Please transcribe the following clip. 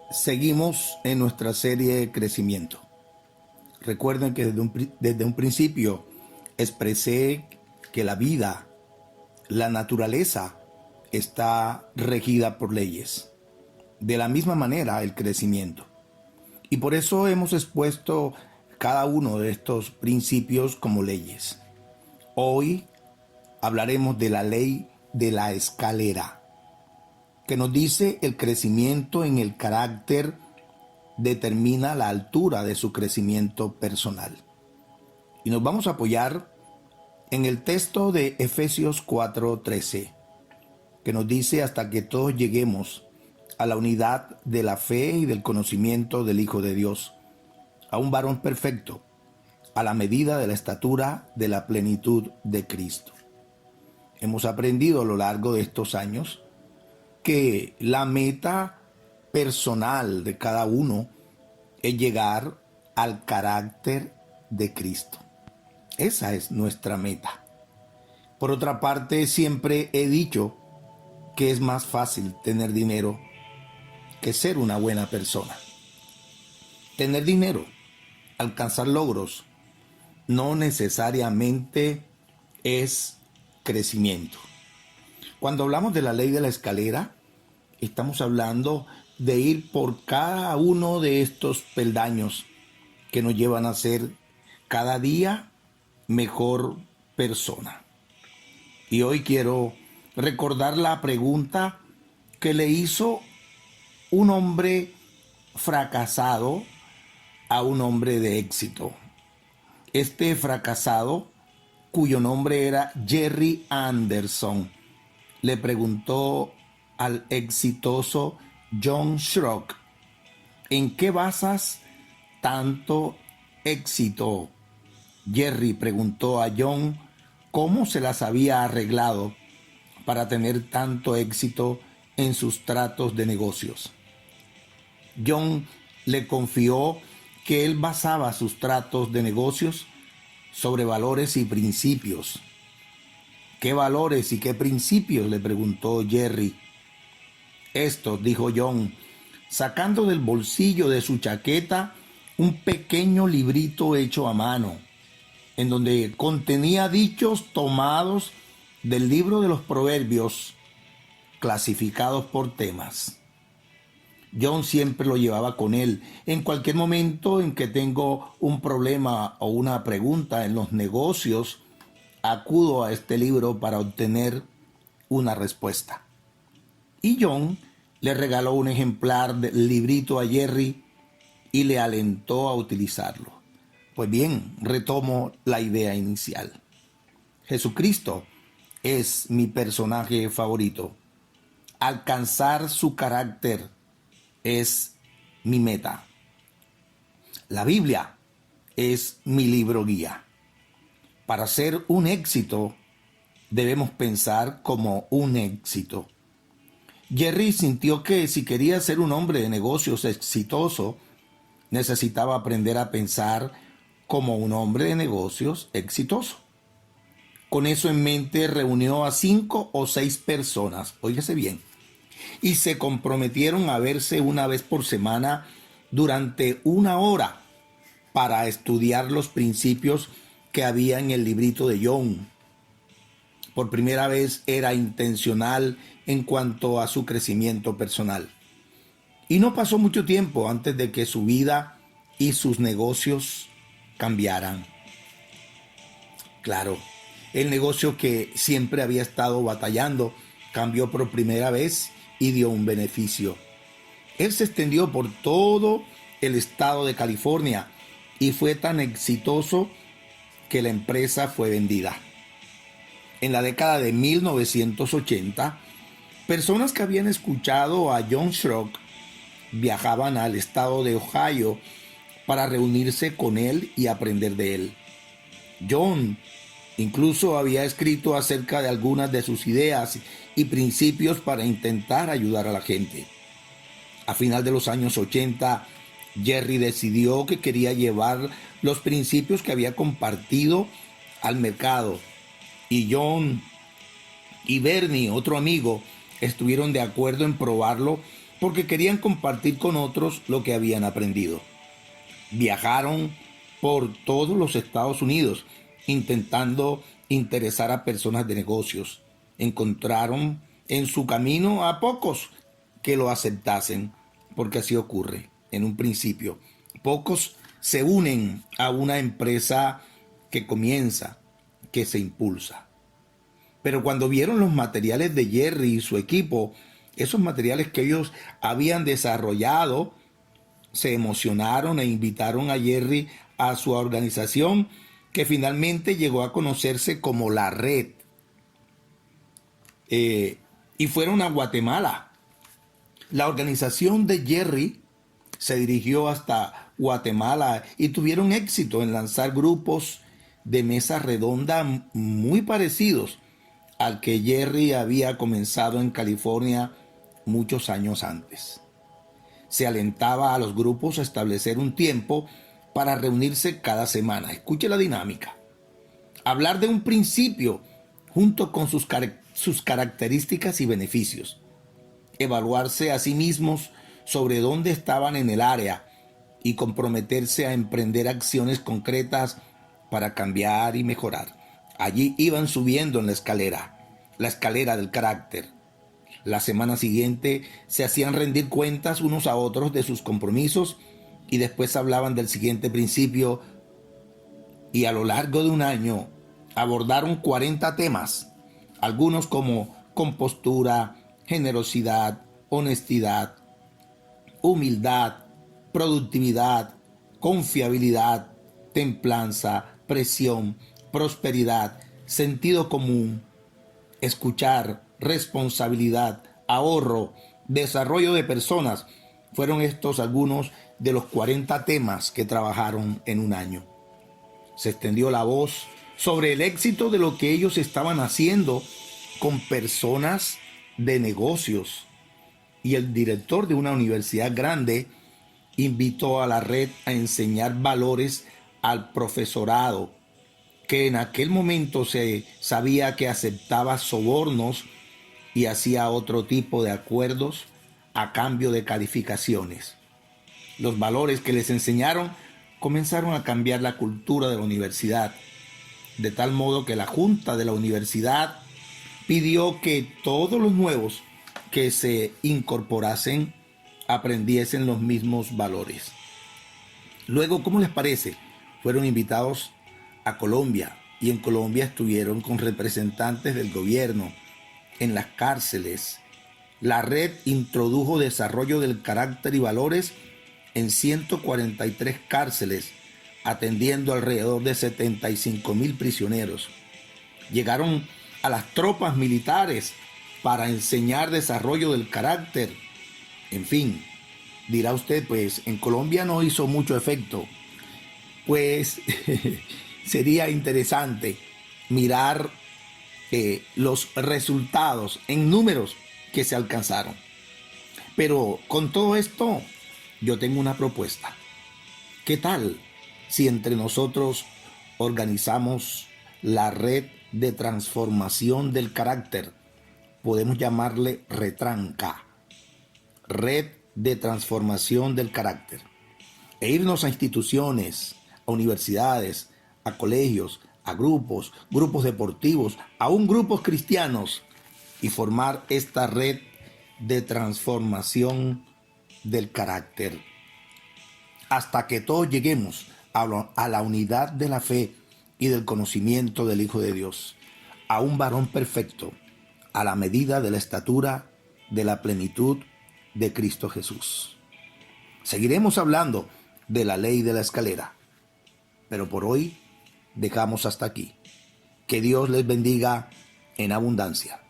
Seguimos en nuestra serie de crecimiento. Recuerden que desde un principio expresé que la vida, la naturaleza, está regida por leyes. De la misma manera el crecimiento. Y por eso hemos expuesto cada uno de estos principios como leyes. Hoy hablaremos de la ley de la escalera, que nos dice el crecimiento en el carácter determina la altura de su crecimiento personal. Y nos vamos a apoyar en el texto de Efesios 4:13, que nos dice hasta que todos lleguemos a la unidad de la fe y del conocimiento del Hijo de Dios, a un varón perfecto, a la medida de la estatura de la plenitud de Cristo. Hemos aprendido a lo largo de estos años que la meta personal de cada uno es llegar al carácter de Cristo. Esa es nuestra meta. Por otra parte, siempre he dicho que es más fácil tener dinero que ser una buena persona. Tener dinero, alcanzar logros, no necesariamente es crecimiento. Cuando hablamos de la ley de la escalera, estamos hablando de ir por cada uno de estos peldaños que nos llevan a ser cada día mejor persona. Y hoy quiero recordar la pregunta que le hizo un hombre fracasado a un hombre de éxito. Este fracasado, cuyo nombre era Jerry Anderson, le preguntó al exitoso John Schrock: ¿en qué basas tanto éxito? Jerry preguntó a John cómo se las había arreglado para tener tanto éxito en sus tratos de negocios. John le confió que él basaba sus tratos de negocios sobre valores y principios. ¿Qué valores y qué principios?, le preguntó Jerry. Estos, dijo John, sacando del bolsillo de su chaqueta un pequeño librito hecho a mano, en donde contenía dichos tomados del libro de los Proverbios, clasificados por temas. John siempre lo llevaba con él. En cualquier momento en que tengo un problema o una pregunta en los negocios, acudo a este libro para obtener una respuesta. Y John le regaló un ejemplar del librito a Jerry y le alentó a utilizarlo. Pues bien, retomo la idea inicial. Jesucristo es mi personaje favorito. Alcanzar su carácter es mi meta. La Biblia es mi libro guía. Para ser un éxito, debemos pensar como un éxito. Jerry sintió que si quería ser un hombre de negocios exitoso, necesitaba aprender a pensar como un hombre de negocios exitoso. Con eso en mente, reunió a 5 o 6 personas, óigase bien, y se comprometieron a verse una vez por semana durante 1 hora para estudiar los principios que había en el librito de John. Por primera vez era intencional en cuanto a su crecimiento personal. Y no pasó mucho tiempo antes de que su vida y sus negocios cambiaran. Claro, el negocio que siempre había estado batallando cambió por primera vez y dio un beneficio. Él se extendió por todo el estado de California y fue tan exitoso que la empresa fue vendida. En la década de 1980, personas que habían escuchado a John Schrock viajaban al estado de Ohio para reunirse con él y aprender de él. John incluso había escrito acerca de algunas de sus ideas y principios para intentar ayudar a la gente. A final de los años 80, Jerry decidió que quería llevar los principios que había compartido al mercado. Y John y Bernie, otro amigo, estuvieron de acuerdo en probarlo porque querían compartir con otros lo que habían aprendido. Viajaron por todos los Estados Unidos intentando interesar a personas de negocios. Encontraron en su camino a pocos que lo aceptasen, porque así ocurre en un principio. Pocos se unen a una empresa que comienza, que se impulsa. Pero cuando vieron los materiales de Jerry y su equipo, esos materiales que ellos habían desarrollado, se emocionaron e invitaron a Jerry a su organización, que finalmente llegó a conocerse como La Red. Y fueron a Guatemala. La organización de Jerry se dirigió hasta Guatemala y tuvieron éxito en lanzar grupos de mesa redonda muy parecidos al que Jerry había comenzado en California muchos años antes. Se alentaba a los grupos a establecer un tiempo para reunirse cada semana. Escuche la dinámica. Hablar de un principio junto con sus características y beneficios. Evaluarse a sí mismos sobre dónde estaban en el área y comprometerse a emprender acciones concretas para cambiar y mejorar. Allí iban subiendo en la escalera del carácter. La semana siguiente se hacían rendir cuentas unos a otros de sus compromisos y después hablaban del siguiente principio, y a lo largo de un año abordaron 40 temas, algunos como compostura, generosidad, honestidad, humildad, productividad, confiabilidad, templanza, presión, prosperidad, sentido común, escuchar, responsabilidad, ahorro, desarrollo de personas. Fueron estos algunos de los 40 temas que trabajaron en un año. Se extendió la voz sobre el éxito de lo que ellos estaban haciendo con personas de negocios, y el director de una universidad grande invitó a la red a enseñar valores al profesorado, que en aquel momento se sabía que aceptaba sobornos y hacía otro tipo de acuerdos a cambio de calificaciones. Los valores que les enseñaron comenzaron a cambiar la cultura de la universidad, de tal modo que la junta de la universidad pidió que todos los nuevos que se incorporasen aprendiesen los mismos valores. Luego, ¿cómo les parece? Fueron invitados a Colombia, y en Colombia estuvieron con representantes del gobierno en las cárceles. La red introdujo desarrollo del carácter y valores en 143 cárceles, atendiendo alrededor de 75,000 prisioneros. Llegaron a las tropas militares para enseñar desarrollo del carácter. En fin, dirá usted, pues en Colombia no hizo mucho efecto. Pues sería interesante mirar los resultados en números que se alcanzaron. Pero con todo esto, yo tengo una propuesta. ¿Qué tal si entre nosotros organizamos la red de transformación del carácter? Podemos llamarle Retranca, red de transformación del carácter, e irnos a instituciones, a universidades, a colegios, a grupos deportivos, aún grupos cristianos, y formar esta red de transformación del carácter, hasta que todos lleguemos a la unidad de la fe y del conocimiento del Hijo de Dios, a un varón perfecto, a la medida de la estatura de la plenitud de Cristo Jesús. Seguiremos hablando de la ley de la escalera, pero por hoy dejamos hasta aquí. Que Dios les bendiga en abundancia.